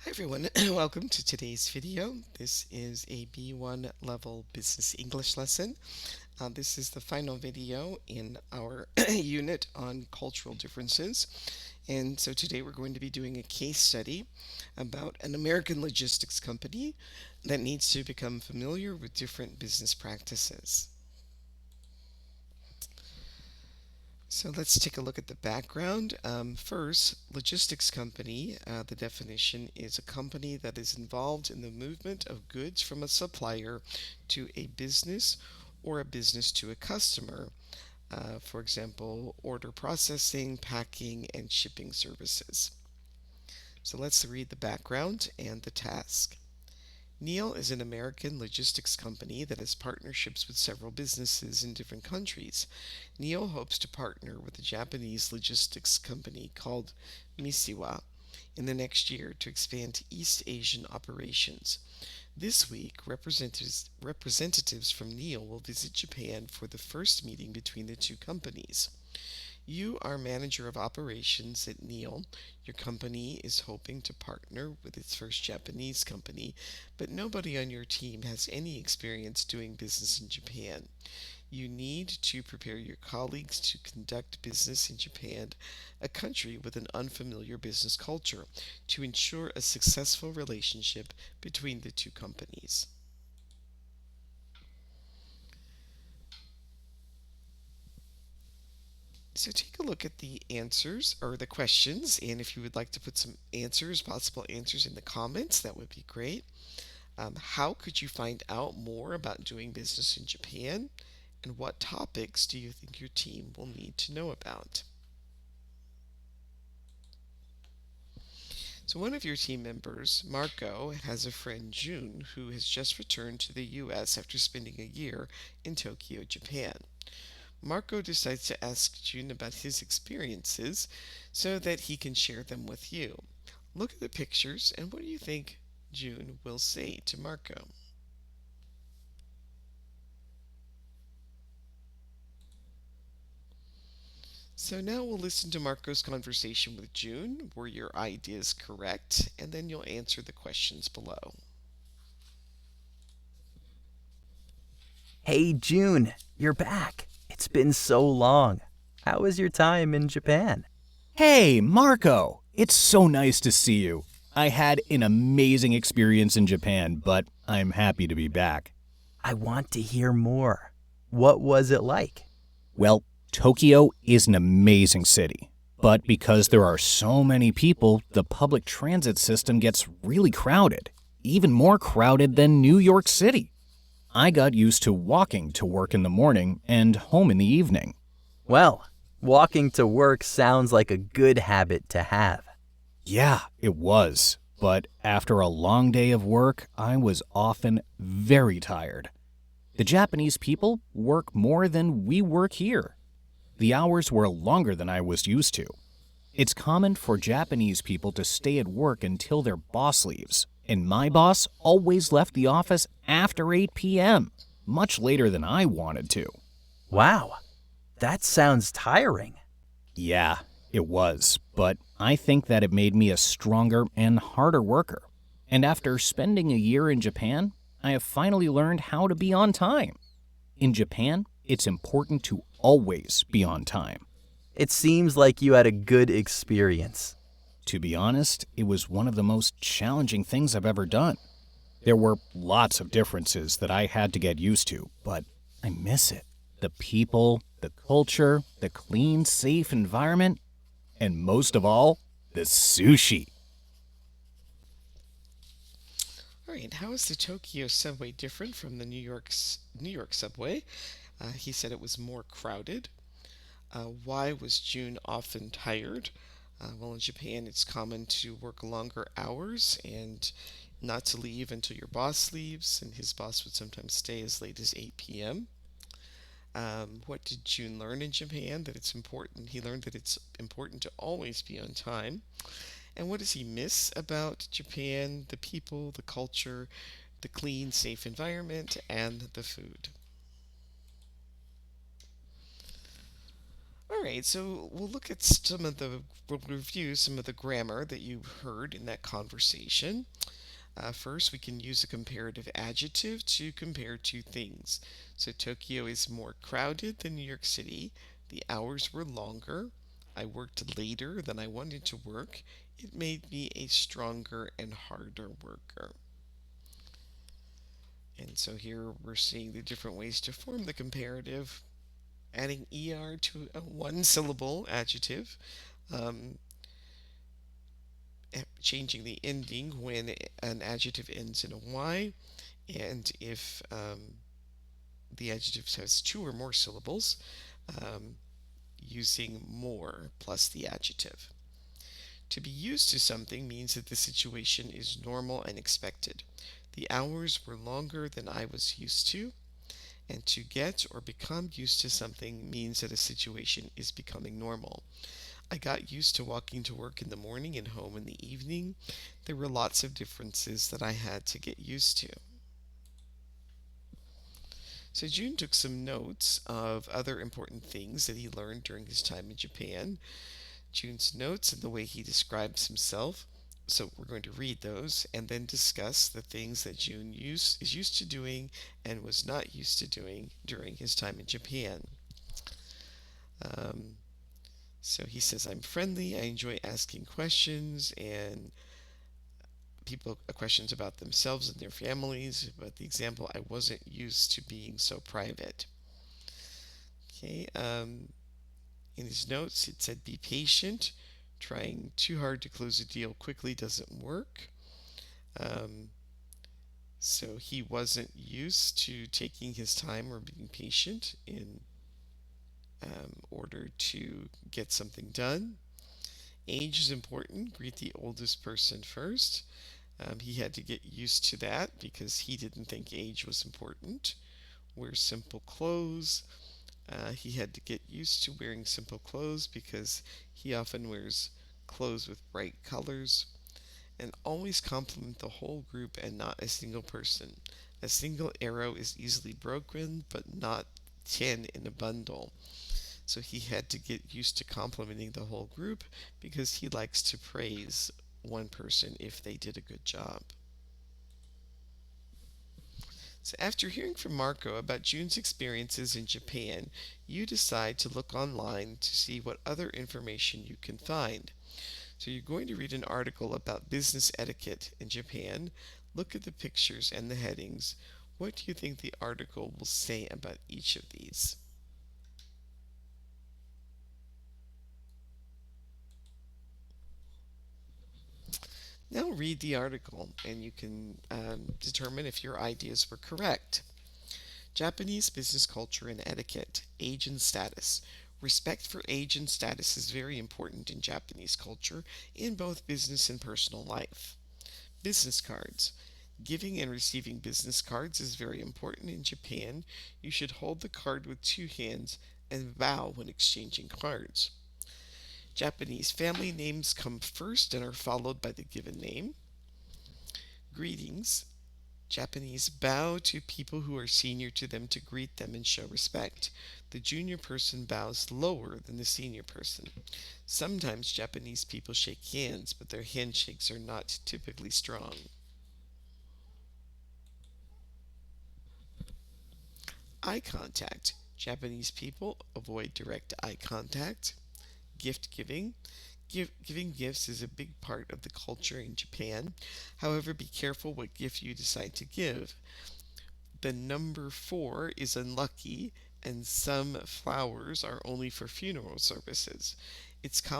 Hi everyone, welcome to today's video. This is a B1 level business English lesson. This is the final video in our unit on cultural differences. And so today we're going to be doing a case study about an American logistics company that needs to become familiar with different business practices. So let's take a look at the background. First, logistics company, the definition is a company that is involved in the movement of goods from a supplier to a business or a business to a customer. For example, order processing, packing, and shipping services. So let's read the background and the task. Neale is an American logistics company that has partnerships with several businesses in different countries. Neale hopes to partner with a Japanese logistics company called Misiwa in the next year to expand East Asian operations. This week, representatives from Neale will visit Japan for the first meeting between the two companies. You are manager of operations at Neale. Your company is hoping to partner with its first Japanese company, but nobody on your team has any experience doing business in Japan. You need to prepare your colleagues to conduct business in Japan, a country with an unfamiliar business culture, to ensure a successful relationship between the two companies. So take a look at the answers or the questions, and if you would like to put some answers, possible answers in the comments, that would be great. How could you find out more about doing business in Japan? And what topics do you think your team will need to know about? So one of your team members, Marco, has a friend, June, who has just returned to the US after spending a year in Tokyo, Japan. Marco decides to ask June about his experiences so that he can share them with you. Look at the pictures and what do you think June will say to Marco? So now we'll listen to Marco's conversation with June. Were your ideas correct? And then you'll answer the questions below. Hey June, you're back. It's been so long. How was your time in Japan? Hey, Marco! It's so nice to see you. I had an amazing experience in Japan, but I'm happy to be back. I want to hear more. What was it like? Well, Tokyo is an amazing city, but because there are so many people, the public transit system gets really crowded, even more crowded than New York City. I got used to walking to work in the morning and home in the evening. Well, walking to work sounds like a good habit to have. Yeah, it was. But after a long day of work, I was often very tired. The Japanese people work more than we work here. The hours were longer than I was used to. It's common for Japanese people to stay at work until their boss leaves, and my boss always left the office after 8 p.m., much later than I wanted to. Wow, that sounds tiring. Yeah, it was, but I think that it made me a stronger and harder worker. And after spending a year in Japan, I have finally learned how to be on time. In Japan, it's important to always be on time. It seems like you had a good experience. To be honest, it was one of the most challenging things I've ever done. There were lots of differences that I had to get used to, but I miss it. The people, the culture, the clean, safe environment, and most of all, the sushi. All right, how is the Tokyo subway different from the New York subway? He said it was more crowded. Why was June often tired? Well, in Japan, it's common to work longer hours and not to leave until your boss leaves, and his boss would sometimes stay as late as 8 p.m. What did June learn in Japan? That it's important. He learned that it's important to always be on time. And what does he miss about Japan? The people, the culture, the clean, safe environment, and the food. All right, so we'll look at some of the, we'll review some of the grammar that you heard in that conversation. First, we can use a comparative adjective to compare two things. So Tokyo is more crowded than New York City. The hours were longer. I worked later than I wanted to work. It made me a stronger and harder worker. And so here we're seeing the different ways to form the comparative, adding er to a one syllable adjective, um, changing the ending when an adjective ends in a y, and if the adjective has two or more syllables, um, using more plus the adjective. To be used to something means that the situation is normal and expected. The hours were longer than I was used to, and to get or become used to something means that a situation is becoming normal. I got used to walking to work in the morning and home in the evening. There were lots of differences that I had to get used to. So June took some notes of other important things that he learned during his time in Japan. June's notes and the way he describes himself. So we're going to read those and then discuss the things that is used to doing and was not used to doing during his time in Japan. Um, so he says, I'm friendly, I enjoy asking questions and people questions about themselves and their families, but the example, I wasn't used to being so private. Okay, in his notes, it said, be patient. Trying too hard to close a deal quickly doesn't work. Um, so he wasn't used to taking his time or being patient in order to get something done. Age is important. Greet the oldest person first. He had to get used to that because he didn't think age was important. Wear simple clothes. He had to get used to wearing simple clothes because he often wears clothes with bright colors. And always compliment the whole group and not a single person. A single arrow is easily broken, but not 10 in a bundle. So he had to get used to complimenting the whole group because he likes to praise one person if they did a good job. So after hearing from Marco about June's experiences in Japan, you decide to look online to see what other information you can find. So you're going to read an article about business etiquette in Japan. Look at the pictures and the headings. What do you think the article will say about each of these? Now read the article and you can determine if your ideas were correct. Japanese business culture and etiquette, age and status. Respect for age and status is very important in Japanese culture in both business and personal life. Business cards. Giving and receiving business cards is very important in Japan. You should hold the card with two hands and bow when exchanging cards. Japanese family names come first and are followed by the given name. Greetings. Japanese bow to people who are senior to them to greet them and show respect. The junior person bows lower than the senior person. Sometimes Japanese people shake hands, but their handshakes are not typically strong. Eye contact. Japanese people avoid direct eye contact. Gift giving. Giving gifts is a big part of the culture in Japan. However, be careful what gift you decide to give. The number 4 is unlucky, and some flowers are only for funeral services. It's common